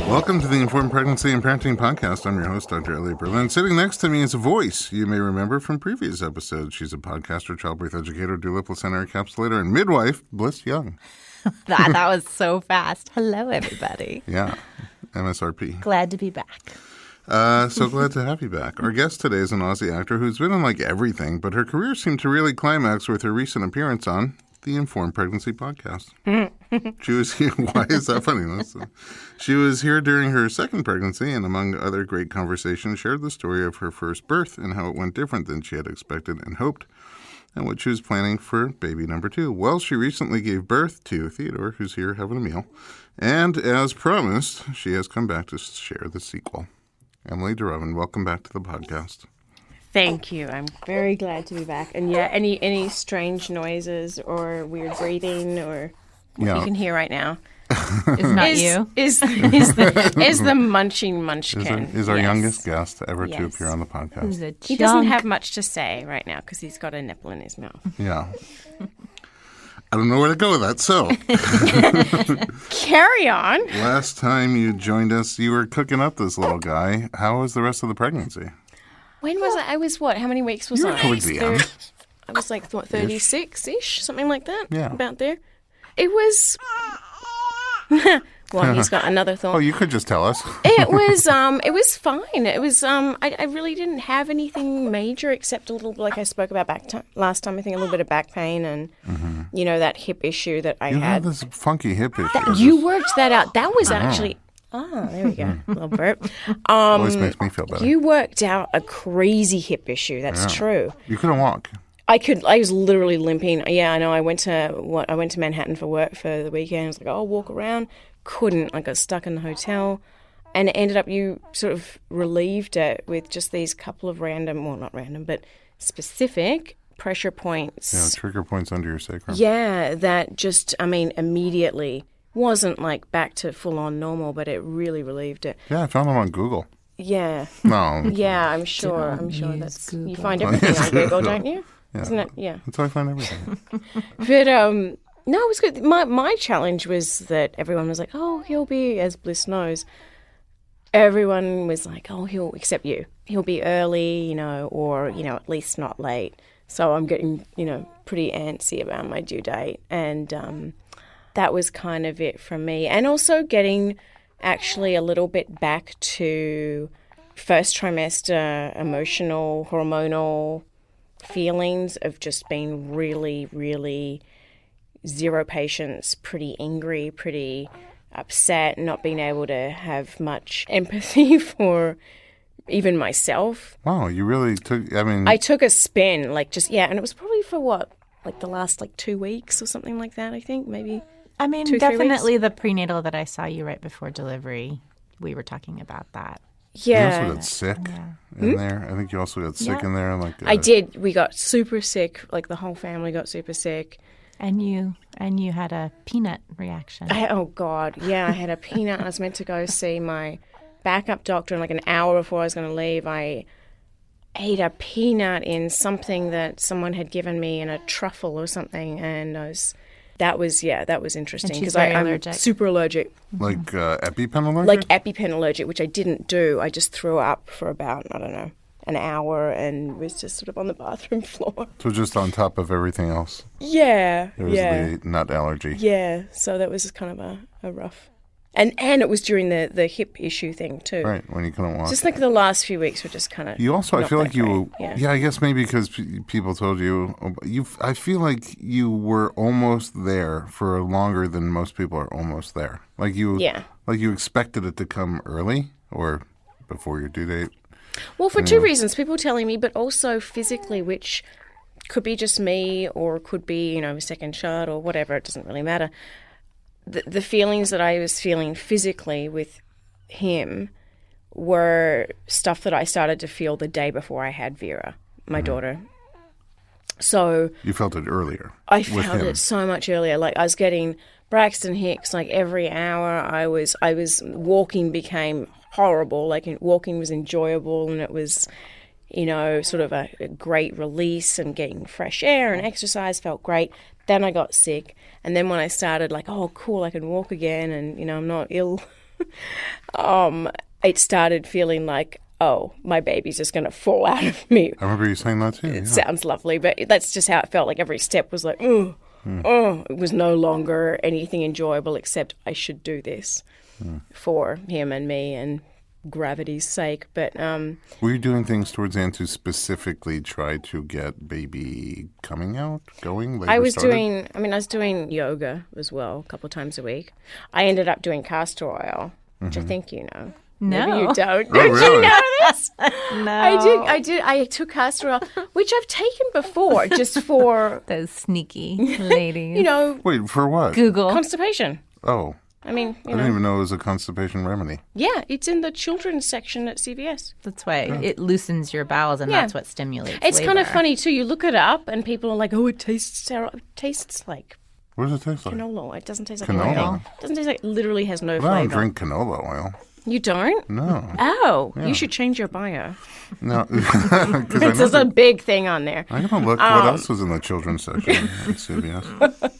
Welcome to the Informed Pregnancy and Parenting Podcast. I'm your host, Dr. Emilie De Ravin. Sitting next to me is a voice you may remember from previous episodes. She's a podcaster, childbirth educator, doula, placenta encapsulator, and midwife, Blyss Young. That was so fast. Hello, everybody. Yeah, MSRP. Glad to be back. So glad to have you back. Our guest today is an Aussie actor who's been in like everything, but her career seemed to really climax with her recent appearance on the Informed Pregnancy Podcast. She was here. Why is that funny? She was here during her second pregnancy and, among other great conversations, shared the story of her first birth and how it went different than she had expected and hoped, and what she was planning for baby number 2. Well, she recently gave birth to Theodore, who's here having a meal. And as promised, she has come back to share the sequel. Emilie De Ravin, welcome back to the podcast. Thank you. I'm very glad to be back. And yeah, any strange noises or weird breathing or what you can hear right now It's not you. Is the munching munchkin. Is our youngest guest ever to appear on the podcast. He doesn't have much to say right now because he's got a nipple in his mouth. Yeah. I don't know where to go with that, so. Carry on. Last time you joined us, you were cooking up this little guy. How was the rest of the pregnancy? When was I? I was what? How many weeks was You were I? towards the end. I was like, what, 36-ish? Something like that? Yeah. About there. It was... Well, he's got another thought. Oh, you could just tell us. It was fine. It was I really didn't have anything major except a little, like I spoke about last time, I think a little bit of back pain and you know, that hip issue that I You had. had this funky hip issue. You worked that out. That was actually there we go. A little burp. Always makes me feel better. You worked out a crazy hip issue. That's true. You couldn't walk. I was literally limping. Yeah, I know. I went to Manhattan for work for the weekend. I was like, I'll walk around. Couldn't. I got stuck in the hotel, and it ended up you sort of relieved it with just these couple of not random, but specific pressure points. Yeah, trigger points under your sacrum. Yeah, that just, immediately wasn't like back to full on normal, but it really relieved it. Yeah, I found them on Google. Yeah. No. Yeah, I'm sure that's Google. You find everything on Google, don't you? Yeah. Isn't it? Yeah. That's how I find everything. But no, it was good. My challenge was that everyone was like, oh, he'll be, as Blyss knows, everyone was like, oh, except you. He'll be early, you know, or, you know, at least not late. So I'm getting, you know, pretty antsy about my due date. And that was kind of it from me. And also getting actually a little bit back to first trimester emotional, hormonal feelings of just being really, really zero patience, pretty angry, pretty upset, not being able to have much empathy for even myself. Wow, you really took, I took a spin, and it was probably for what, like the last 2 weeks or something like that, I think, maybe. Definitely the prenatal that I saw you right before delivery, we were talking about that. Yeah. You also got sick in there. I think you also got sick in there. I did. We got super sick. Like the whole family got super sick. And you had a peanut reaction. Oh, God. Yeah, I had a peanut. I was meant to go see my backup doctor, and an hour before I was going to leave, I ate a peanut in something that someone had given me in a truffle or something, and that was interesting because I'm super allergic. Like EpiPen allergic? Like EpiPen allergic, which I didn't do. I just threw up for about, I don't know, an hour and was just sort of on the bathroom floor. So just on top of everything else? Yeah. It was the nut allergy. Yeah, so that was kind of a rough... And it was during the hip issue thing too. Right, when you couldn't walk. Just like the last few weeks were just kind of... You also, I feel like you... Yeah, I guess maybe because people told you... I feel like you were almost there for longer than most people are almost there. Like you expected it to come early or before your due date. Well, for two reasons. People telling me, but also physically, which could be just me or could be, you know, a second shot or whatever. It doesn't really matter. The feelings that I was feeling physically with him were stuff that I started to feel the day before I had Vera, my daughter. So you felt it earlier. I felt it so much earlier. Like I was getting Braxton Hicks like every hour. I was walking became horrible. Like walking was enjoyable, and it was, you know, sort of a great release, and getting fresh air and exercise felt great. Then I got sick, and then when I started, like, oh, cool, I can walk again, and, you know, I'm not ill it started feeling like, oh, my baby's just going to fall out of me. I remember you saying that too. It sounds lovely, but that's just how it felt. Like every step was like, oh, it was no longer anything enjoyable except I should do this for him and me and gravity's sake. But were you doing things towards the end to specifically try to get baby coming out, going? I was doing yoga as well a couple of times a week. I ended up doing castor oil, which I think you know. No. Maybe you don't. Oh, really? You know this? No. I did. I took castor oil, which I've taken before, just for Those sneaky ladies. Wait, for what? Google. constipation. Oh, I mean, I didn't even know it was a constipation remedy. Yeah, it's in the children's section at CVS. That's why it loosens your bowels, and that's what stimulates It's kind of labor. funny too. You look it up, and people are like, "Oh, it tastes like What does it taste like? canola. It doesn't taste like Canola? oil. It doesn't taste like. Literally has no I don't flavor. drink canola oil. You don't? No. Oh, you should change your bio. No. 'Cause I There's never- a big thing on there. I'm going to look what else is in the children's section at CVS.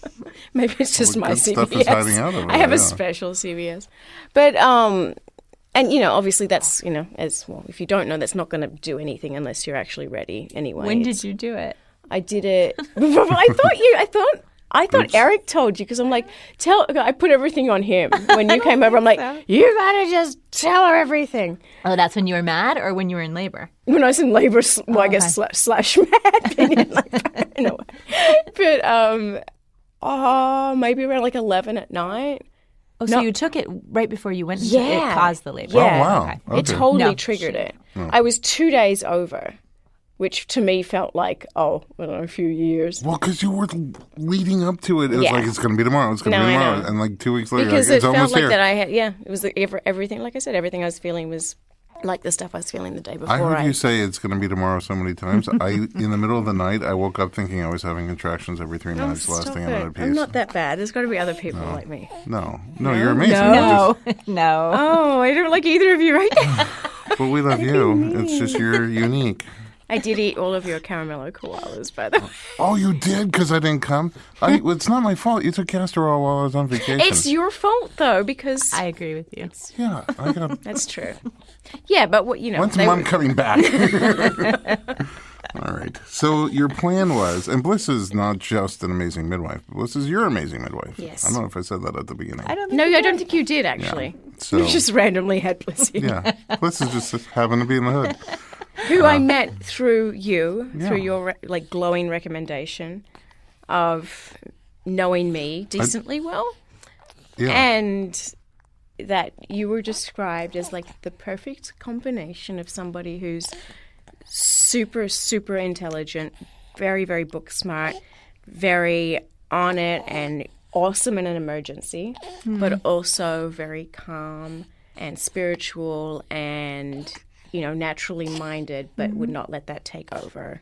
Maybe it's just All the my good stuff is CVS. hiding out over I have there, a special CVS. But and obviously that's as well. If you don't know, that's not going to do anything unless you're actually ready. Anyway, When did you do it? I did it? I thought Eric told you because I'm like, I put everything on him. When you came over, I'm like, you gotta just tell her everything. Oh, that's when you were mad, or when you were in labor? When I was in labor, I guess slash mad, being in labor, in a way. But maybe around like 11 at night. Oh, so you took it right before you went into Yeah. it caused the labor. Yeah. Oh, wow. Okay. It totally No. triggered it. I was 2 days over, which to me felt like, I don't know, a few years. Well, because you were leading up to it. It was Yeah. like, it's going to be tomorrow. It's going to No, be I tomorrow. know. And like 2 weeks later, Because it's it felt almost like here. that it was everything, like I said, everything I was feeling was like the stuff I was feeling the day before. I heard you say it's going to be tomorrow so many times. In the middle of the night, I woke up thinking I was having contractions every 3 minutes. The last Stop thing I it. wanted to I'm pee. not that bad. There's got to be other people like me. No, you're amazing. No, no. Oh, I don't like either of you right now. But we love you. It's just you're unique. I did eat all of your caramello koalas, by the way. Oh, you did? Because I didn't come? It's not my fault. You took castor oil while I was on vacation. It's your fault, though, because... I agree with you. Yeah, I got That's true. Yeah, but When's Mom coming back? All right. So your plan was, and Blyss is not just an amazing midwife. Blyss is your amazing midwife. Yes. I don't know if I said that at the beginning. I don't think No, you I don't did. think you did, actually. So- You just randomly had Blyss Young, Yeah. Blyss is just happened to be in the hood. who I met through you, Yeah. through your glowing recommendation of knowing me decently well. Yeah. And that you were described as like the perfect combination of somebody who's super, super intelligent, very, very book smart, very on it and awesome in an emergency, but also very calm and spiritual and, naturally minded, but would not let that take over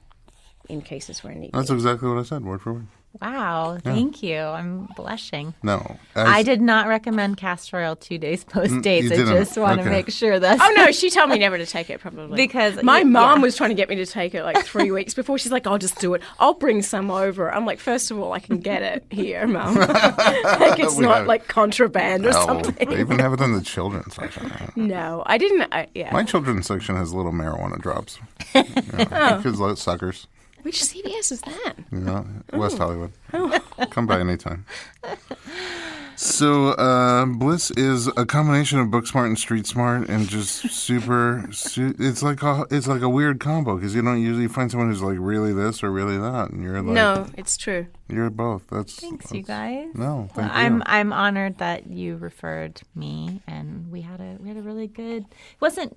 in cases where need That's be. exactly what I said, word for word. Wow, thank you. I'm blushing. No. I did not recommend castor oil 2 days post dates. you I didn't. just want to Okay. make sure that's Oh no, she told me never to take it probably. Because my mom was trying to get me to take it like 3 weeks before. She's like, I'll just do it. I'll bring some over. I'm like, first of all, I can get it here, Mom. Like it's We not have- like contraband or Oh, something. they even have it in the children's section. No, I didn't. Yeah. My children's section has little marijuana drops. Kids like suckers. Which CVS is that? West Hollywood. Come by anytime. So Blyss is a combination of book smart and street smart, and just super. It's like a weird combo because you don't usually find someone who's like really this or really that, and you're like No, it's true. you're both. Thanks, you guys. No, thank Well, you. I'm honored that you referred me, and we had a really good.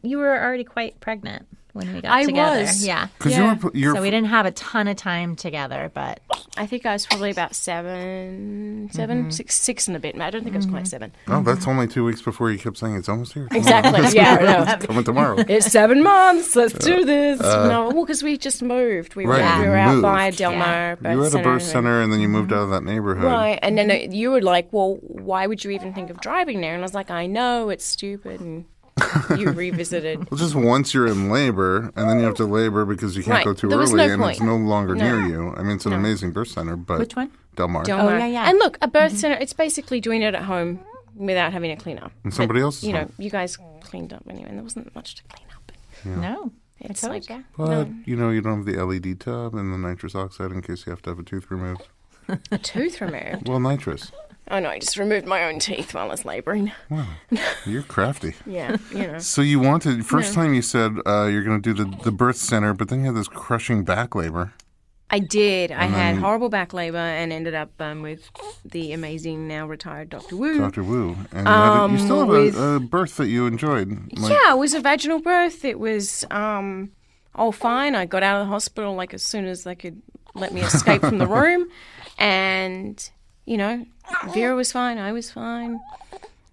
You were already quite pregnant when we got I together. was. Yeah. Because you're So we didn't have a ton of time together, but I think I was probably about seven, six and a bit. I don't think I was quite 7. Oh, that's only 2 weeks before you kept saying it's almost here. Exactly. Yeah, I know. It's coming tomorrow. It's 7 months. Let's do this. No, well, because we just moved. We were, Right, we you were out by moved. Del Mar birth You were at a center. birth center, and then you moved out of that neighborhood. Right, and then you were like, well, why would you even think of driving there? And I was like, I know, it's stupid. And you revisited. Well, just once you're in labor, and then you have to labor because you can't Right. go too There was early, no and it's point. no longer No. near you. I mean, it's an amazing birth center, but which one? Del Mar. Del Mar. yeah, yeah. And look, a birth center, it's basically doing it at home without having to clean up. And somebody else's You know, home. you guys cleaned up anyway, and there wasn't much to clean up. No. It's told like, you. But, you know, you don't have the LED tub and the nitrous oxide in case you have to have a tooth removed. a tooth removed. Well, nitrous. Oh, no, I just removed my own teeth while I was labouring. Wow. You're crafty. Yeah, you know. So you wanted, first time you said you're going to do the birth center, but then you had this crushing back labor. I did. I had then- horrible back labour and ended up with the amazing, now retired Dr. Wu. Dr. Wu. And you still with- have a birth that you enjoyed. Like, Yeah, it was a vaginal birth. It was all fine. I got out of the hospital like as soon as they could let me escape from the room. And, you know, Vera was fine. I was fine.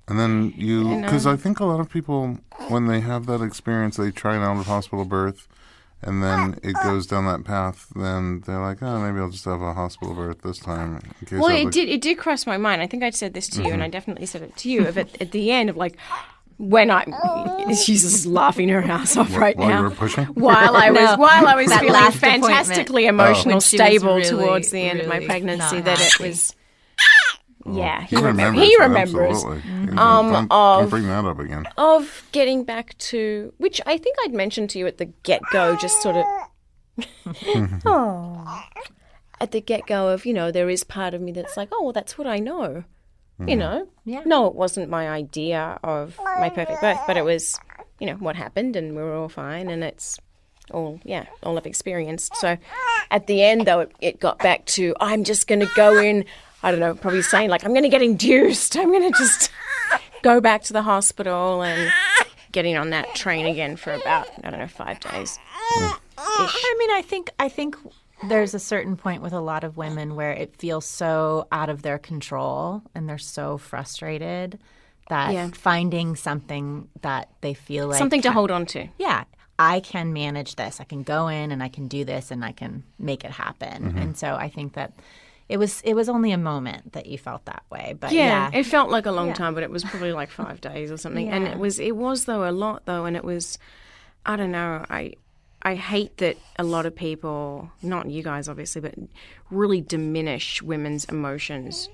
And then know. because I think a lot of people, when they have that experience, they try an out-of-hospital birth, and then it goes down that path, then they're like, oh, maybe I'll just have a hospital birth this time. In case Well, I it look- did cross my mind. I think I'd said this to you, and I definitely said it to you. At the end of like, when she's just laughing her ass off right while now. you were pushing? While I was That feeling last fantastically appointment. emotional, When she was stable really, towards the end of my really pregnancy, not that it happy. was. Yeah, He remembers. He remembers. Absolutely. Don't bring that up again. Of getting back to, which I think I'd mentioned to you at the get-go, just sort of. At the get-go of, you know, there is part of me that's like, oh, well, that's what I know. You know? Yeah. No, it wasn't my idea of my perfect birth, but it was, you know, what happened, and we were all fine, and it's all I've experienced. So at the end, though, it got back to, I'm just going to go in, I don't know, probably saying, like, I'm going to get induced. I'm going to just go back to the hospital and getting on that train again for about, 5 days. I mean, I think there's a certain point with a lot of women where it feels so out of their control and they're so frustrated that finding something that they feel like Something to hold on to. yeah, I can manage this. I can go in and I can do this and I can make it happen. And so I think that it was only a moment that you felt that way. But yeah. It felt like a long time, but it was probably like 5 days or something. And it was though a lot though, and it was, I don't know, I hate that a lot of people, not you guys obviously, but really diminish women's emotions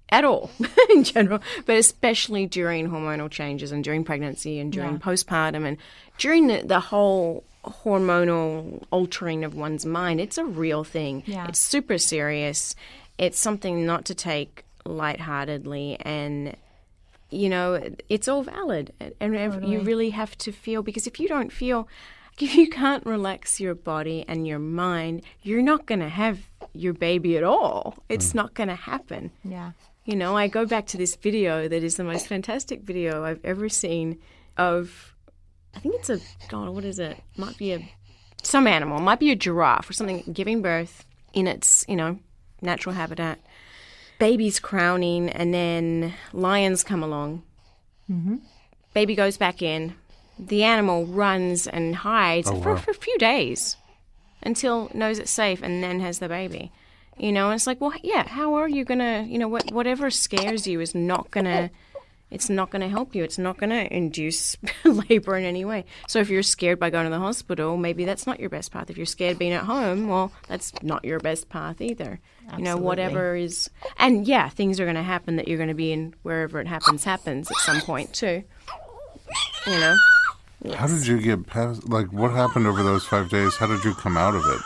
at all in general, but especially during hormonal changes and during pregnancy and during postpartum and during the whole hormonal altering of one's mind. It's a real thing. Yeah. It's super serious. It's something not to take lightheartedly, and you know, it's all valid. And you really have to feel, because if you don't feel, if you can't relax your body and your mind, you're not going to have your baby at all. It's not going to happen. Yeah. You know, I go back to this video that is the most fantastic video I've ever seen of, I think it's what is it? Might be some animal, might be a giraffe or something, giving birth in its, natural habitat. Baby's crowning, and then lions come along. Mm-hmm. Baby goes back in. The animal runs and hides for a few days until it knows it's safe, and then has the baby. And it's like, well, yeah, how are you going to, whatever scares you is not going to, it's not going to help you. It's not going to induce labor in any way. So if you're scared by going to the hospital, maybe that's not your best path. If you're scared being at home, well, that's not your best path either. Absolutely. Whatever is, and yeah, things are going to happen that you're going to be in wherever it happens at some point too. Yes. How did you get past, like, what happened over those 5 days? How did you come out of it?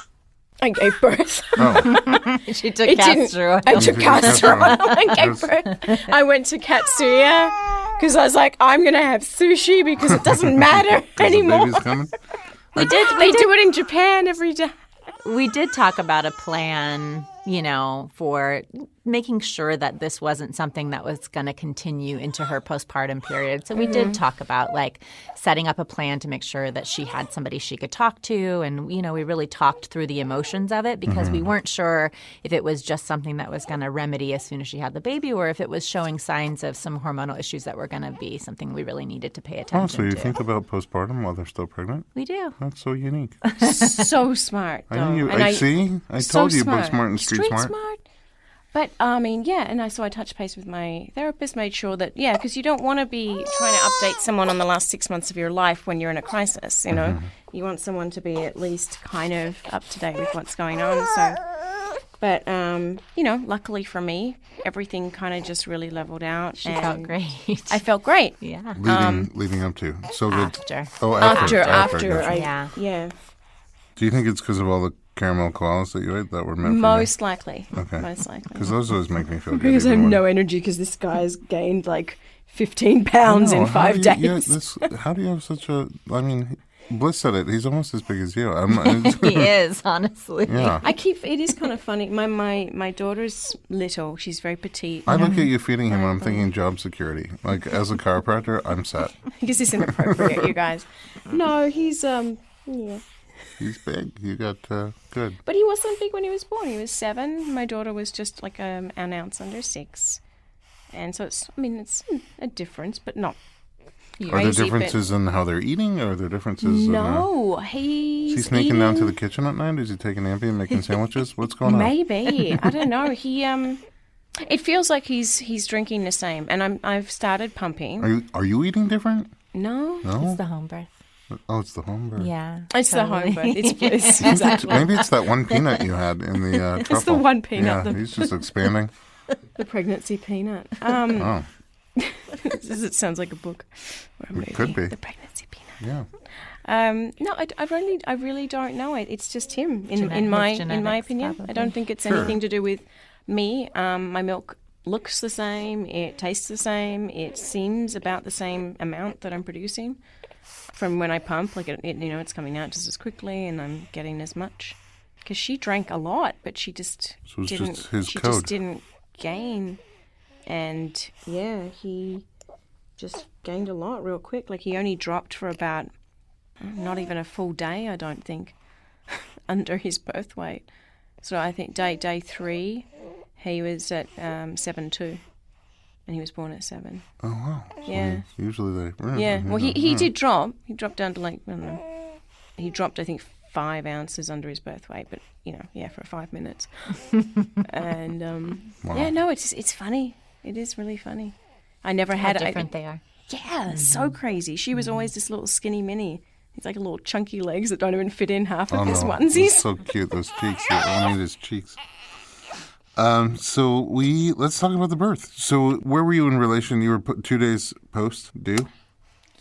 I gave birth. Oh, She took castor oil. I took castor oil. I gave Yes. birth. I went to Katsuya because I was like, I'm going to have sushi because it doesn't matter the anymore. baby's coming? They do it in Japan every day. We did talk about a plan, for making sure that this wasn't something that was going to continue into her postpartum period. So we did talk about setting up a plan to make sure that she had somebody she could talk to. And, we really talked through the emotions of it because we weren't sure if it was just something that was going to remedy as soon as she had the baby or if it was showing signs of some hormonal issues that were going to be something we really needed to pay attention Oh, so you to. think about postpartum while they're still pregnant? We do. That's so unique. So smart. I know though. you. And I see. I told you book smart and street smart. But, so I touched base with my therapist, made sure that, because you don't want to be trying to update someone on the last 6 months of your life when you're in a crisis, You want someone to be at least kind of up to date with what's going on. So, But, luckily for me, everything kind of just really leveled out. She felt great. I felt great. Yeah. Leading up to. So good. After. Oh, After. Gotcha. Yeah. Do you think it's because of all the caramel koalas that you ate that were meant for Most likely. me? Okay. Most likely. Because those always make me feel good. Because I have no energy because this guy's gained like 15 pounds in 5 days. Yeah, how do you have such a... I mean, Blyss said it. He's almost as big as you. He is, honestly. Yeah. It is kind of funny. My daughter's little. She's very petite. I look at you feeding him and I'm thinking job security. Like, as a chiropractor, I'm set. This isn't appropriate, you guys. No, he's, yeah. He's big. You got good. But he wasn't big when he was born. He was 7. My daughter was just like an ounce under 6. And so it's a difference, but not Are crazy. there differences in how they're eating, or are there differences No, Is he sneaking eating... down to the kitchen at night? Is he taking Ampy and making sandwiches? What's going on? Maybe. I don't know. He it feels like he's drinking the same. And I've started pumping. Are you eating different? No. It's the home birth. Oh, it's the home birth. Yeah. It's totally. the home birth. It's Blyss. Exactly. Maybe it's that one peanut you had in the truffle. It's the one peanut. Yeah, he's just expanding. The pregnancy peanut. Oh, It sounds like a book. Or a movie. could be. The pregnancy peanut. yeah. No, I really don't know it. It's just him, in His my genetics, opinion. probably. I don't think it's anything to do with me. My milk looks the same. It tastes the same. It seems about the same amount that I'm producing from when I pump. Like it's coming out just as quickly, and I'm getting as much. Because she drank a lot, but she just So it's didn't. just his she code. just didn't gain, and he just gained a lot real quick. Like he only dropped for about not even a full day, I don't think, under his birth weight. So I think day 3, he was at 7.2, and he was born at 7. Oh, wow. So Yeah. usually they... Yeah. Well, he did drop. He dropped down to like, I don't know. He dropped, I think, 5 ounces under his birth weight, but for 5 minutes. And Wow. yeah, no, it's funny. It is really funny. I never How had different they are. Yeah, so crazy. She was always this little skinny mini. He's like little chunky legs that don't even fit in half of his It's onesies. so cute, those cheeks. You only need his cheeks. So let's talk about the birth. So where were you in relation? You were 2 days post due?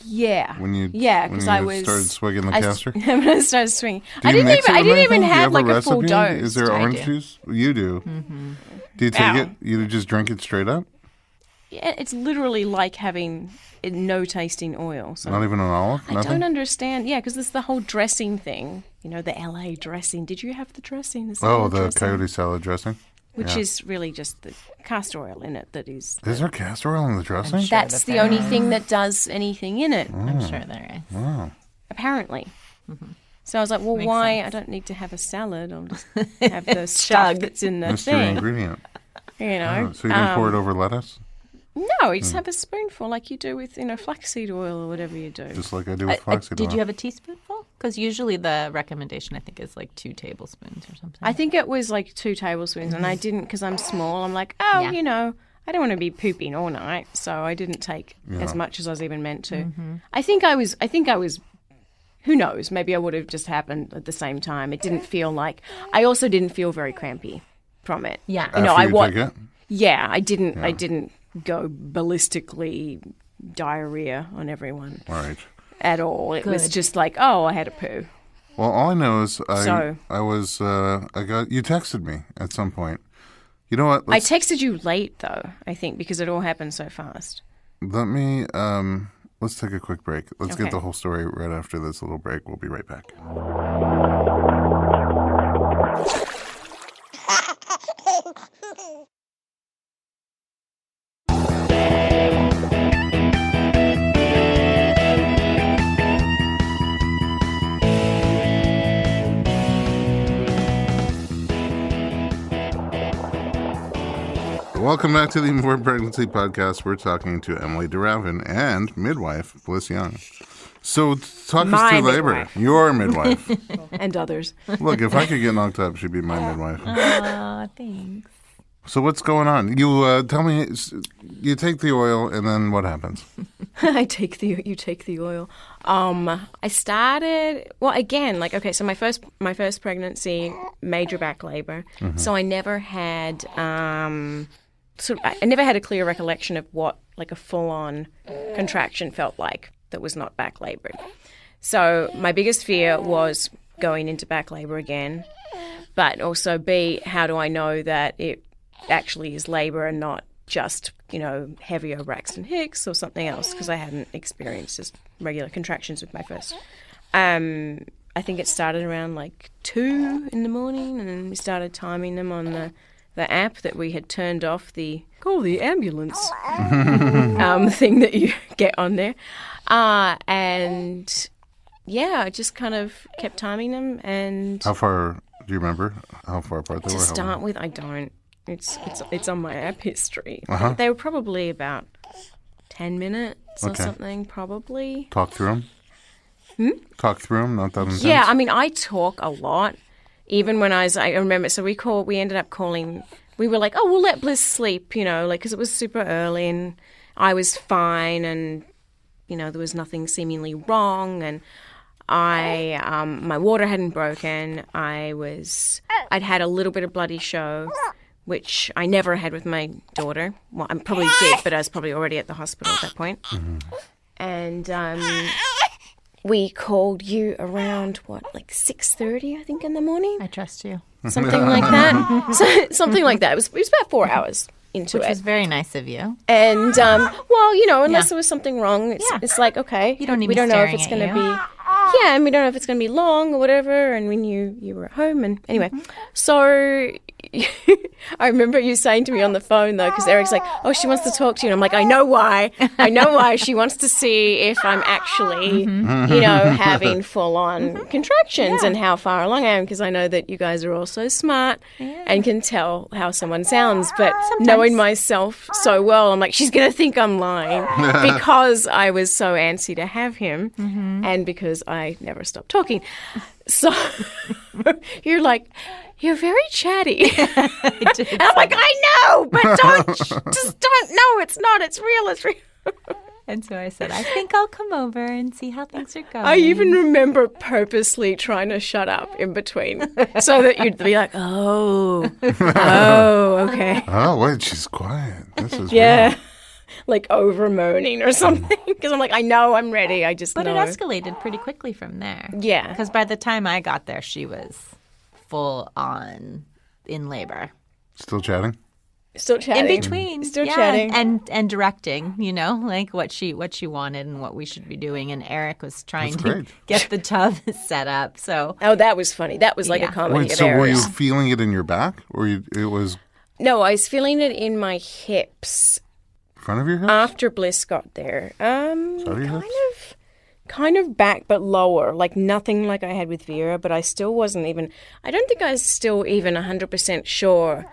Yeah. When you because I was started swigging the castor? When I started swinging. Do I you didn't mix it with even anything? Do you have like a full recipe? dose. Is there I orange do. juice? You do. Mm-hmm. Do you take it? You just drink it straight up? Yeah, it's literally like having no tasting oil. So Not even an olive? I Nothing? don't understand. Yeah, because there's the whole dressing thing. You know, the LA dressing. Did you have the dressing? Oh, salad the dressing? coyote salad dressing? Which yeah. is really just the castor oil in it that is... Is there castor oil in the dressing? sure. That's that the only thing that does anything in it, I'm sure there is. Wow. apparently. So I was like, well, Makes why? sense. I don't need to have a salad. I'll just have the stuff that's in the Mystery thing. ingredient. You know? Oh, so you didn't pour it over lettuce? No, you just have a spoonful like you do with, flaxseed oil or whatever you do. Just like I do with flaxseed oil. Did you have a teaspoonful? Because usually the recommendation, I think, is like 2 tablespoons or something. I think it was like 2 tablespoons, and I didn't because I'm small. I'm like, oh, Yeah. I don't want to be pooping all night, so I didn't take as much as I was even meant to. Mm-hmm. I think I was. Who knows? Maybe I would have just happened at the same time. It didn't feel like. I also didn't feel very crampy from it. Yeah. After you took it? Yeah, I didn't. I didn't go ballistically diarrhea on everyone All right. at all. It was Good. just like, oh, I had a poo. Well, all I know is you texted me at some point. You know what? I texted you late though. I think because it all happened so fast. Let me, let's take a quick break. Let's Okay. get the whole story right after this little break. We'll be right back. Welcome back to the Informed Pregnancy Podcast. We're talking to Emilie De Ravin and midwife Blyss Young. So talk us My through labor. midwife. Your midwife. And others. Look, if I could get knocked up, she'd be my midwife. Aw, thanks. So what's going on? You tell me. You take the oil, and then what happens? You take the oil. I started again. So my first pregnancy, major back labor. Mm-hmm. So I never had I never had a clear recollection of what like a full on contraction felt like that was not back labor. So my biggest fear was going into back labor again, but also B, how do I know that it actually is labor and not just, heavier Braxton Hicks or something else, because I hadn't experienced just regular contractions with my first. I think it started around 2 in the morning, and then we started timing them on the app that we had turned off the call the ambulance thing that you get on there. And yeah, I just kind of kept timing them. And how far, do you remember how far apart they were? To start with, I don't. It's on my app history. Uh-huh. They were probably about 10 minutes or something, probably. Talk through them? Talk through them, not that intense? Yeah, I mean, I talk a lot. Even when I remember, so we ended up calling, we were like, oh, we'll let Blyss sleep, because it was super early and I was fine and, there was nothing seemingly wrong and my water hadn't broken. I'd had a little bit of bloody show, which I never had with my daughter. Well, I probably did, but I was probably already at the hospital at that point. Mm-hmm. And we called you around, 6:30, I think, in the morning? I trust you. Something like that. Something like that. It was about 4 hours into it. Which was very nice of you. And, unless there was something wrong, it's like, okay. You don't need we me don't know if staring it's at going to you. be... Yeah, and we don't know if it's going to be long or whatever, and we knew you were at home. And anyway, so I remember you saying to me on the phone, though, because Eric's like, oh, she wants to talk to you. And I'm like, I know why. She wants to see if I'm actually, having full-on contractions and how far along I am, because I know that you guys are all so smart and can tell how someone sounds. But knowing myself so well, I'm like, she's going to think I'm lying because I was so antsy to have him and because I never stopped talking. So you're like, you're very chatty. And I'm like, I know, but no, it's not. It's real. And so I said, I think I'll come over and see how things are going. I even remember purposely trying to shut up in between so that you'd be like, oh, okay. Oh, wait, she's quiet. This is yeah. real. Like over moaning or something. Because I'm like, I know, I'm ready. I just know. But it escalated pretty quickly from there. Yeah. Because by the time I got there, she was full on in labor. Still chatting? Still chatting. In between. Still chatting. And directing, like what she wanted and what we should be doing. And Eric was trying to get the tub set up. So that was funny. That was like a comedy of errors. Were you feeling it in your back? Or it was... No, I was feeling it in my hips. Front of your hips? After Blyss got there. Kind of back, but lower. Like nothing like I had with Vera, but I still wasn't even... I don't think I was still even 100% sure,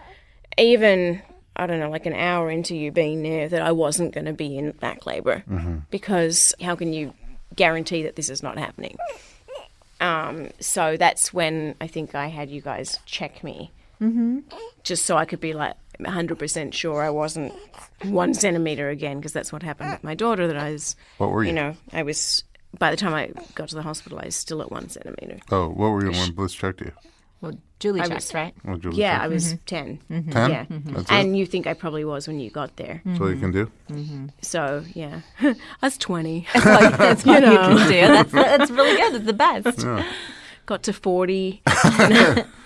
even, I don't know, like an hour into you being there, that I wasn't going to be in back labor. Mm-hmm. Because how can you guarantee that this is not happening? So that's when I think I had you guys check me. Mm-hmm. Just so I could be like 100% sure I wasn't 1 centimeter again, because that's what happened with my daughter, that I was... What were you? I was... By the time I got to the hospital, I was still at 1 centimeter. Oh, what were you when Blyss checked you? Well, Julie checked, right? Well, Julie checked. I was 10. 10? Yeah. That's and you think I probably was when you got there. That's all you can do? Mm-hmm. So, yeah. I was 20. That's what you can do. That's really good. It's the best. Yeah. Got to 40.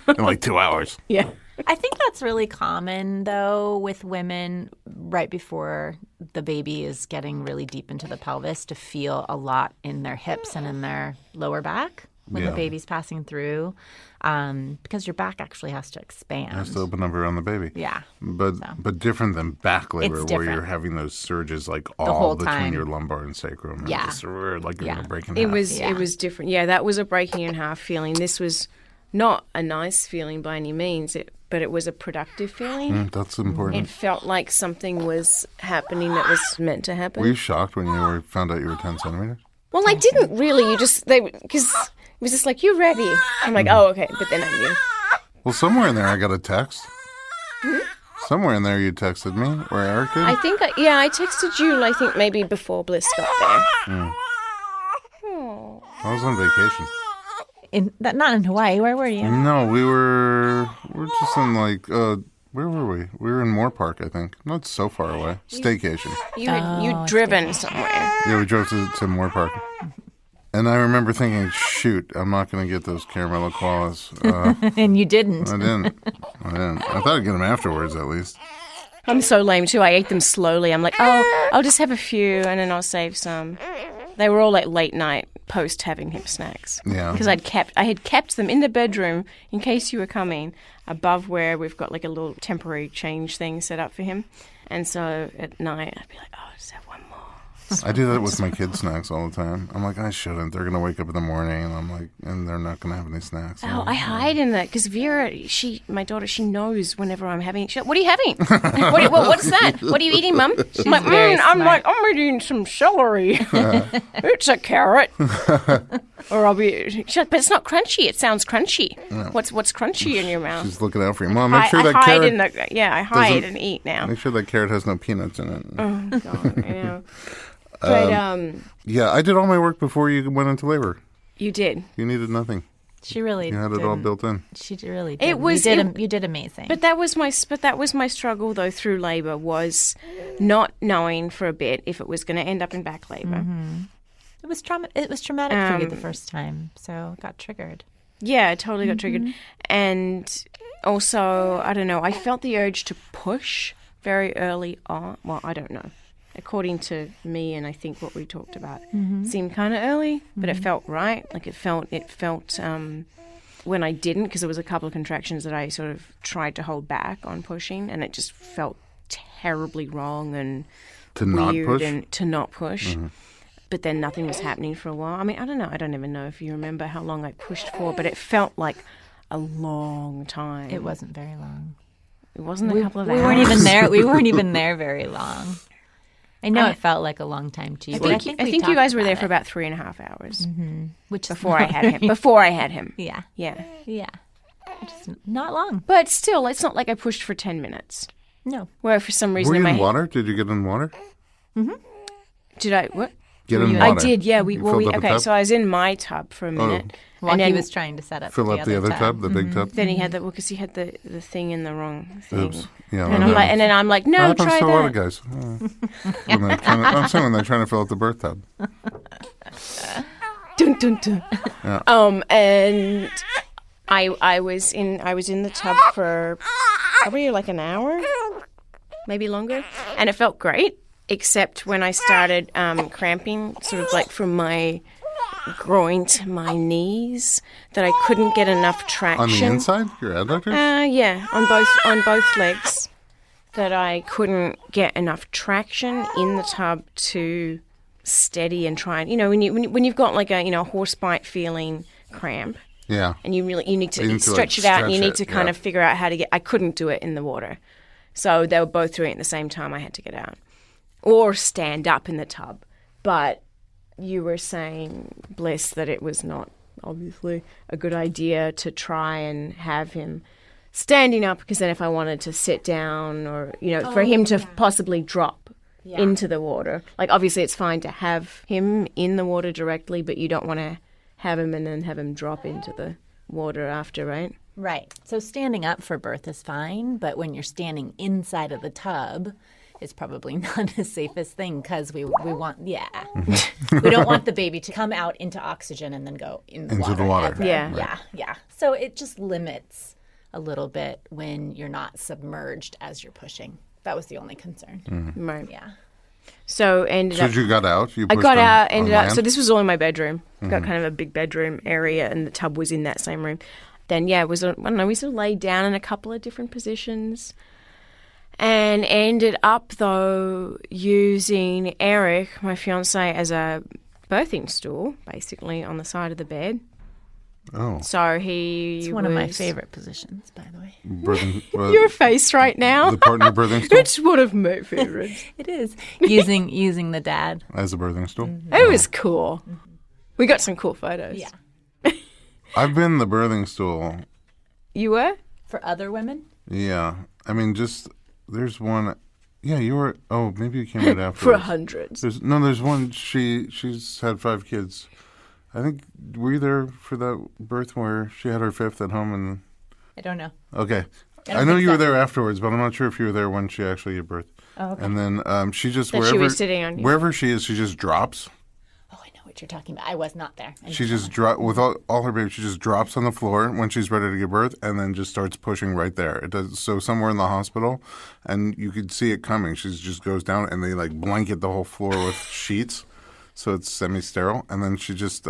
In like 2 hours. Yeah. I think that's really common, though, with women right before the baby is getting really deep into the pelvis, to feel a lot in their hips and in their lower back when the baby's passing through, because your back actually has to expand. It has to open up around the baby. Yeah. But different than back labor, where you're having those surges like all between time. Your lumbar and sacrum. And just, like you're going to break in half. It was different. Yeah, that was a breaking in half feeling. This was not a nice feeling by any means, but it was a productive feeling. That's important. It felt like something was happening that was meant to happen. Were you shocked when you found out you were 10 centimeters? Well, I didn't really. Because it was just like, you're ready. I'm like, oh, okay. But then I knew. Well, somewhere in there I got a text. Somewhere in there you texted me, or Eric did? I think, I texted you, I think maybe before Blyss got there. I was on vacation. Not in Hawaii. Where were you? No, we were just in like, where were we? We were in Moore Park, I think. Not so far away. Staycation. You'd driven somewhere. Yeah, we drove to Moore Park. And I remember thinking, shoot, I'm not going to get those caramello koalas. And you didn't. I didn't. I thought I'd get them afterwards, at least. I'm so lame too. I ate them slowly. I'm like, I'll just have a few and then I'll save some. They were all like late night post having him snacks. Yeah. Because I had kept them in the bedroom in case you were coming, above where we've got like a little temporary change thing set up for him. And so at night I'd be like, just have one more. I do that with my kids' snacks all the time. I'm like, I shouldn't. They're going to wake up in the morning, and I'm like, and they're not going to have any snacks. I hide in that because Vera, my daughter, she knows whenever I'm having. What are you having? What's that? What are you eating, Mum? I'm like, I'm eating some celery. It's a carrot. Or I'll be. She's like, but it's not crunchy. It sounds crunchy. Yeah. What's crunchy in your mouth? She's looking out for you, Mom. Make sure that carrot. I hide and eat now. Make sure that carrot has no peanuts in it. Oh God, I know. But yeah, I did all my work before you went into labor. You did. You needed nothing. She really. You had it all built in. She really did. You did amazing. But that was my struggle though through labor, was not knowing for a bit if it was going to end up in back labor. Mm-hmm. It was traumatic for you the first time, so it got triggered. Yeah, it totally got triggered. And also, I don't know, I felt the urge to push very early on. Well, I don't know. According to me, and I think what we talked about, seemed kind of early, but it felt right. Like it felt when I didn't, because there was a couple of contractions that I sort of tried to hold back on pushing, and it just felt terribly wrong and weird and to not push. Mm-hmm. But then nothing was happening for a while. I mean, I don't know. I don't even know if you remember how long I pushed for, but it felt like a long time. It wasn't very long. It wasn't a couple of hours. We weren't even there. We weren't even there very long. I know it felt like a long time to you. I think you guys were there for about 3.5 hours, which before I had him. Yeah. Yeah. Just not long, but still, it's not like I pushed for 10 minutes. No. Where for some reason were you in water? Did you get in water? Mm-hmm. Did I? What? Get in water. I did. Yeah. Okay. So I was in my tub for a minute. While he was trying to set up fill up the other tub, the big tub. Then he had because he had the thing in the wrong thing. Oops. Yeah. And then I'm like, no, that try happens to that. a lot of guys. I'm saying when they're trying to fill up the birth tub. Dun, dun, dun. Yeah. And I was in the tub for probably like an hour, maybe longer, and it felt great, except when I started cramping, sort of like from my groin to my knees, that I couldn't get enough traction. On the inside, your adductors? Yeah, on both legs, that I couldn't get enough traction in the tub to steady and try and when you've got like a horse bite feeling cramp. Yeah. And you need to stretch it out, and you need to kind of figure out how to get. I couldn't do it in the water, so they were both doing it at the same time. I had to get out or stand up in the tub, but. You were saying, Blyss, that it was not obviously a good idea to try and have him standing up, because then if I wanted to sit down or, for him to possibly drop into the water. Like, obviously it's fine to have him in the water directly, but you don't want to have him and then have him drop into the water after, right? Right. So standing up for birth is fine, but when you're standing inside of the tub, it's probably not the safest thing, because we want, we don't want the baby to come out into oxygen and then go into the water. Ever. Yeah. So it just limits a little bit when you're not submerged as you're pushing. That was the only concern. Mm-hmm. Right. Yeah. So you got out? I got out, ended up. So this was all in my bedroom. Got kind of a big bedroom area, and the tub was in that same room. Then it was. I don't know. We sort of laid down in a couple of different positions. And ended up, though, using Eric, my fiancé, as a birthing stool, basically, on the side of the bed. Oh. So it's one of my favorite positions, by the way. Your face right now. The partner birthing stool? It's one of my favorites. It is. Using the dad. As a birthing stool? Mm-hmm. It was cool. Mm-hmm. We got some cool photos. Yeah. I've been the birthing stool. You were? For other women? Yeah. I mean, just... There's one. Yeah, you were. Oh, maybe you came right after. For hundreds. There's one. She's had 5 kids. I think, were you there for that birth where she had her 5th at home? And I don't know. okay, don't I know think you were so. there afterwards, but I'm not sure if you were there when she actually gave birth. Oh, okay. And then she just That she was sitting on you. wherever she is, she just drops. Oh, I know what you're talking about. I was not there. She just with all her babies. She just drops on the floor when she's ready to give birth, and then just starts pushing right there. It does so somewhere in the hospital, and you could see it coming. She just goes down, and they like blanket the whole floor with sheets, so it's semi-sterile. And then she just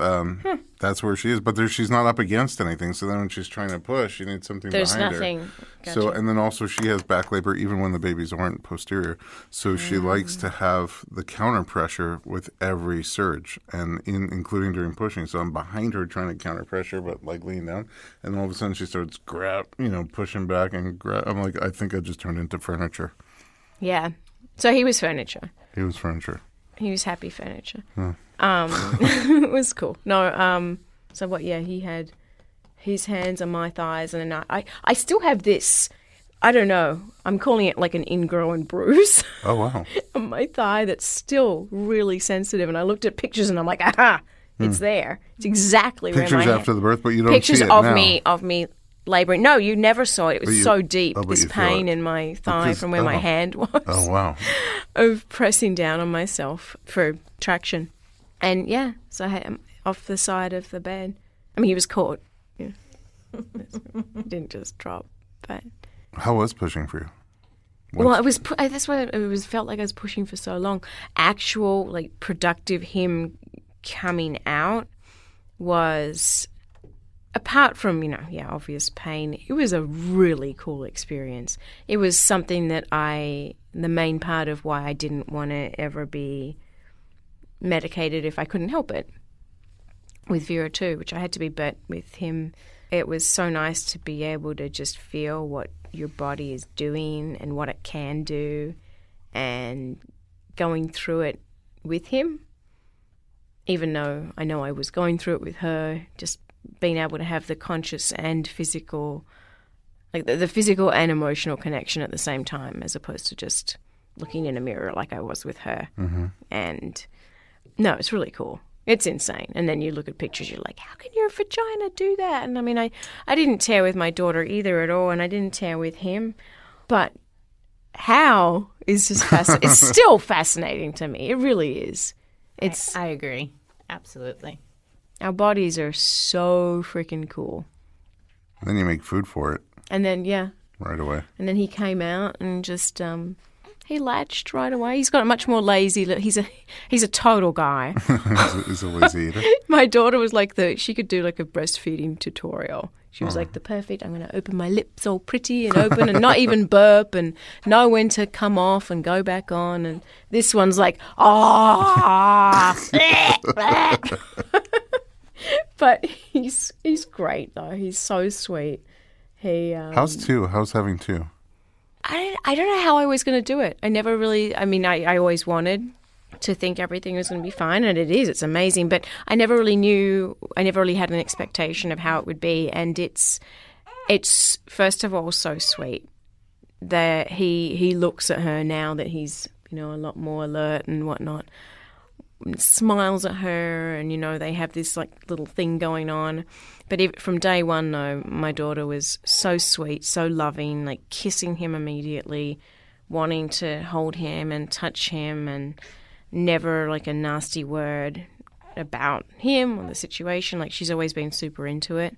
that's where she is. But she's not up against anything. So then when she's trying to push, she needs something There's behind nothing. her. Gotcha. So and then also she has back labor even when the babies aren't posterior. So she likes to have the counter pressure with every surge, and including during pushing. So I'm behind her trying to counter pressure, but like leaning down, and all of a sudden she starts pushing back and grab. I'm like, I think I just turned into furniture. Yeah. So he was furniture. He was furniture. He was happy furniture. It was cool. No, so what, yeah, he had his hands on my thighs, and then I still have this, I don't know, I'm calling it like an ingrown bruise Oh wow. on my thigh that's still really sensitive. And I looked at pictures and I'm like, aha, it's there. It's exactly Pictures where my after the birth, but you don't pictures see it of now. of me laboring. No, you never saw it. It was so deep. but This you feel pain it. in my thigh Because- from where my hand was. Oh wow. Of pressing down on myself for traction. And yeah, so I had him off the side of the bed. I mean, he was caught. Yeah. He didn't just drop. But How was pushing for you? well, it was. That's why it was. Felt like I was pushing for so long. Actual, like, productive him coming out was, apart from obvious pain. It was a really cool experience. It was something that the main part of why I didn't want to ever be medicated if I couldn't help it. With Vera too, which I had to be, but with him, it was so nice to be able to just feel what your body is doing and what it can do, and going through it with him, even though I know I was going through it with her, just being able to have the conscious and physical, like the physical and emotional connection at the same time, as opposed to just looking in a mirror like I was with her. Mm-hmm. And no, it's really cool. It's insane. And then you look at pictures, you're like, how can your vagina do that? And I mean, I didn't tear with my daughter either at all, and I didn't tear with him. But how is just fascinating. It's still fascinating to me. It really is. I agree. Absolutely. Our bodies are so freaking cool. Then you make food for it And then, yeah. right away. And then he came out and just, he latched right away. He's got a much more lazy, he's a total guy. He's a lazy eater. My daughter was like she could do like a breastfeeding tutorial. She was like the perfect, I'm going to open my lips all pretty and open and not even burp and know when to come off and go back on. And this one's like, but he's great though. He's so sweet. How's having 2? I don't know how I was going to do it. I never really, I always wanted to think everything was going to be fine, and it is. It's amazing. But I never really had an expectation of how it would be. And it's first of all so sweet that he looks at her now that he's, a lot more alert and whatnot, and smiles at her, and, they have this like little thing going on. But from day one, though, my daughter was so sweet, so loving, like kissing him immediately, wanting to hold him and touch him, and never like a nasty word about him or the situation. Like, she's always been super into it.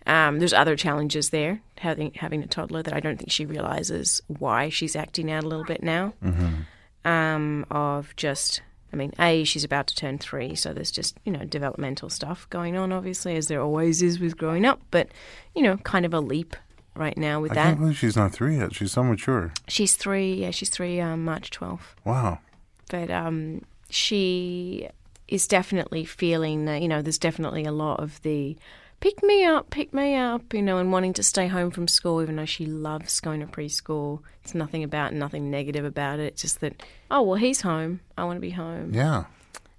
There's other challenges there, having a toddler, that I don't think she realizes why she's acting out a little bit now. Mm-hmm. Of just, she's about to turn 3, so there's just, developmental stuff going on, obviously, as there always is with growing up, but, kind of a leap right now with I that. can't believe she's not 3 yet. She's so mature. She's 3, March 12th. Wow. But she is definitely feeling that, there's definitely a lot of the pick me up, and wanting to stay home from school, even though she loves going to preschool. It's nothing negative about it. It's just that, he's home. I want to be home. Yeah.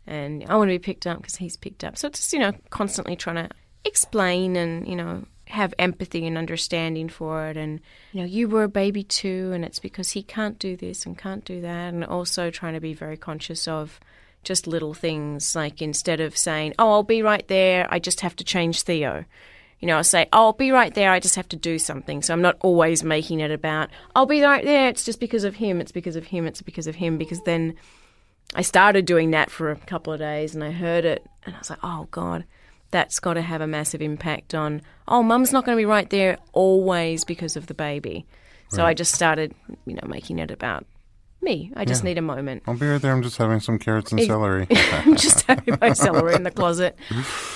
And I want to be picked up because he's picked up. So it's just, constantly trying to explain and, have empathy and understanding for it. And, you were a baby too, and it's because he can't do this and can't do that. And also trying to be very conscious of just little things, like instead of saying, oh, I'll be right there, I just have to change Theo. I'll say, oh, I'll be right there, I just have to do something. So I'm not always making it about, I'll be right there, it's just because of him, it's because of him, it's because of him. Because then I started doing that for a couple of days and I heard it and I was like, oh, God, that's got to have a massive impact on, oh, Mum's not going to be right there always because of the baby. So I just started, making it about me. I just need a moment. I'll be right there. I'm just having some carrots and celery. I'm just having my celery in the closet.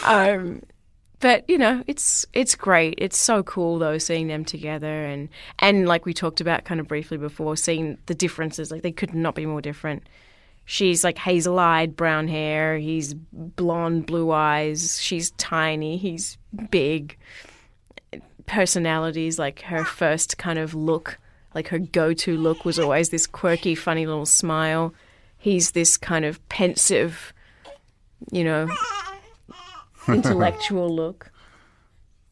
But, it's great. It's so cool, though, seeing them together. And like we talked about kind of briefly before, seeing the differences. Like, they could not be more different. She's like hazel-eyed, brown hair. He's blonde, blue eyes. She's tiny. He's big. Personalities, like her first kind of look, like her go-to look was always this quirky, funny little smile. He's this kind of pensive, intellectual look.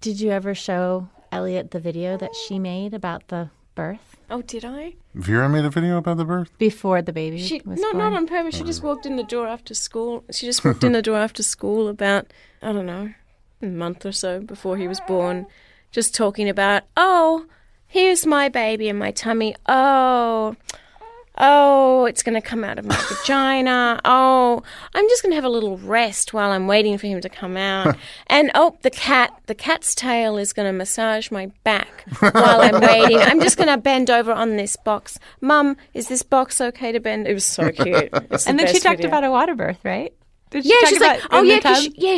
Did you ever show Elliot the video that she made about the birth? Oh, did I? Vera made a video about the birth? Before the baby was born? Not on purpose. She just walked in the door after school. About, I don't know, a month or so before he was born. Just talking about, oh, here's my baby in my tummy. Oh, it's going to come out of my vagina. Oh, I'm just going to have a little rest while I'm waiting for him to come out. And, the cat's tail is going to massage my back while I'm waiting. I'm just going to bend over on this box. Mum, is this box okay to bend? It was so cute. And then she talked about a water birth, right? She's like,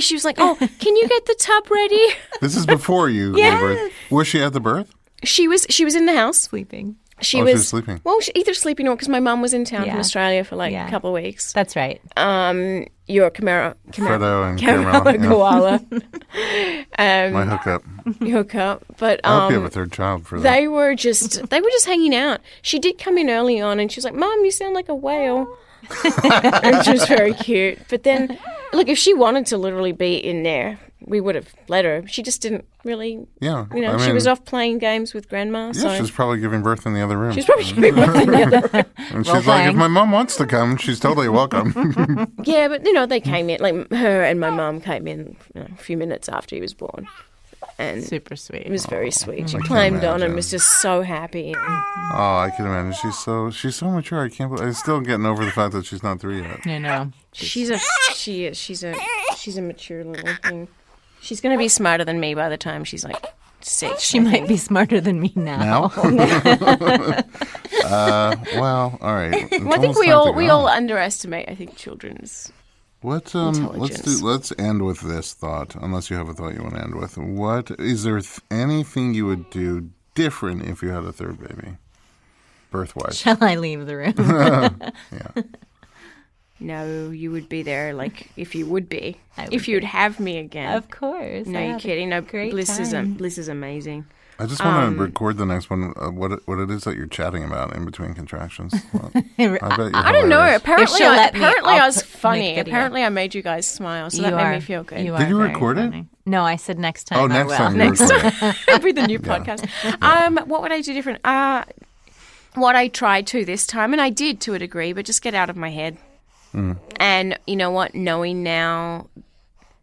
she was like, oh, can you get the tub ready? This is before you gave birth. Was she at the birth? She was in the house. Sleeping. She was sleeping. Well, either sleeping or because my mum was in town from Australia for a couple of weeks. That's right. Your Fredo and Caramel koala. My hookup. Hookup. But I hope you have a third child for that. They were just hanging out. She did come in early on and she was like, Mum, you sound like a whale. Which was very cute. But then, look, if she wanted to literally be in there, we would have let her. She just didn't really. Yeah. She was off playing games with Grandma. Yeah, so she's probably giving birth in the other room. She's probably giving birth in the other room. And she's like, if my mom wants to come, she's totally welcome. Yeah, but, they came in, like her and my mum came in a few minutes after he was born. And super sweet. It was very sweet. She climbed on and was just so happy. Oh, I can imagine. She's so mature. I can't believe I'm still getting over the fact that she's not 3 yet. I know. She's a mature little thing. She's going to be smarter than me by the time she's like 6. She might be smarter than me now. Well, all right. Well, I think we all underestimate, I think, children's let's end with this thought, unless you have a thought you want to end with. What is there anything you would do different if you had a third baby, birth-wise? Shall I leave the room? Yeah. No, you would be there, like, if you would be. If you'd have me again. Of course. No, you're kidding. No, Blyss is amazing. I just want to record the next one, what it is that you're chatting about in between contractions. Well, I don't know. Apparently I was funny. Apparently I made you guys smile, so that made me feel good. Did you record it? No, I said next time. Oh, next time. Next time. It'll be the new podcast. What would I do different? What I tried to this time, and I did to a degree, but just get out of my head. Mm. And you know what? Knowing now,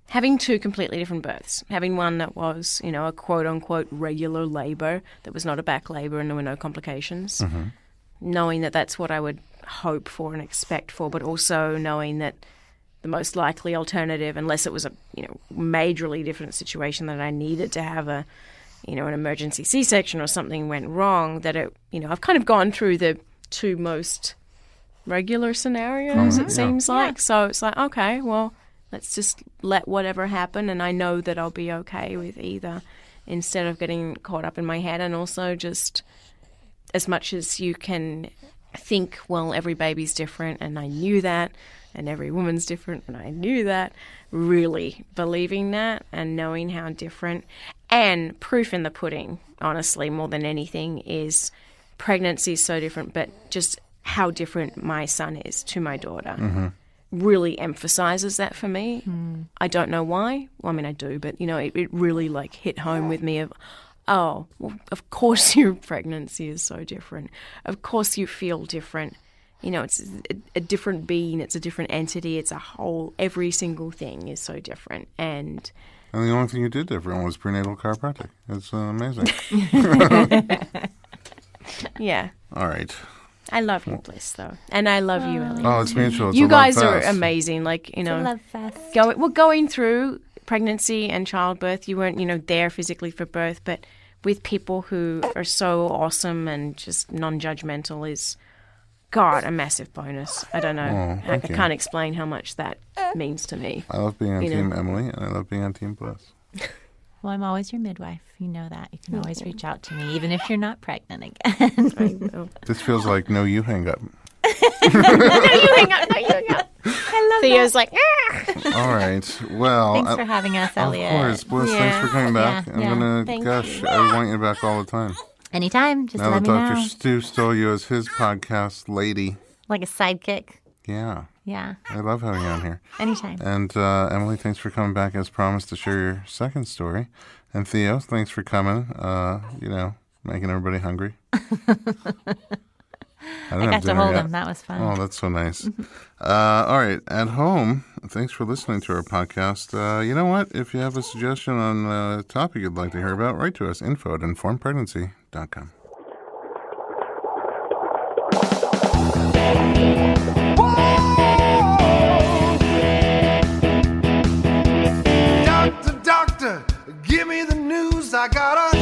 having 2 completely different births, having one that was, a quote-unquote regular labour, that was not a back labour and there were no complications, knowing that that's what I would hope for and expect for, but also knowing that the most likely alternative, unless it was a, majorly different situation that I needed to have an emergency C-section or something went wrong, that it, I've kind of gone through the 2 most regular scenarios, it seems like. So it's like, okay, well, let's just let whatever happen, and I know that I'll be okay with either, instead of getting caught up in my head. And also just as much as you can think, well, every baby's different, and I knew that, and every woman's different, and I knew that, really believing that and knowing how different, and proof in the pudding, honestly, more than anything, is pregnancy is so different, but just how different my son is to my daughter. really emphasizes that for me. I don't know why. Well, I mean, I do, but, you know, it really, like, hit home with me of, oh, well, of course your pregnancy is so different. Of course you feel different. You know, it's a different being. It's a different entity. It's a whole, every single thing is so different. And the only thing you did different was prenatal chiropractic. It's amazing. yeah. All right. I love you, Blyss, though. And I love you, Ellie. Oh, it's mutual. It's You a love guys are fest. amazing. Like, you know, Love fest. going through pregnancy and childbirth. You weren't, you know, there physically for birth, but with people who are so awesome and just non-judgmental is, God, a massive bonus. I don't know. I thank you. can't explain how much that means to me. I love being on You know. Team Emily, and I love being on Team Blyss. Well, I'm always your midwife. You know that. You can always reach out to me, even if you're not pregnant again. I will. This feels like no, you hang up. No, you hang up. I love Theo's like, "Ah." All right. Well, Thanks for having us, of Elliot. course, Blyss. Yeah. Thanks for coming back. Yeah, I'm yeah. gonna, Thank gosh, you. I want you back all the time. Anytime. Just Now let that me Dr. know. Stu stole you as his podcast lady. Like a sidekick. Yeah, Yeah. I love having you on here. Anytime. And Emily, thanks for coming back as promised to share your second story. And Theo, thanks for coming. You know, making everybody hungry. I got to hold him. That was fun. Oh, that's so nice. All right, at home, thanks for listening to our podcast. You know what? If you have a suggestion on a topic you'd like to hear about, write to us, info@informedpregnancy.com. Doctor, give me the news. I got a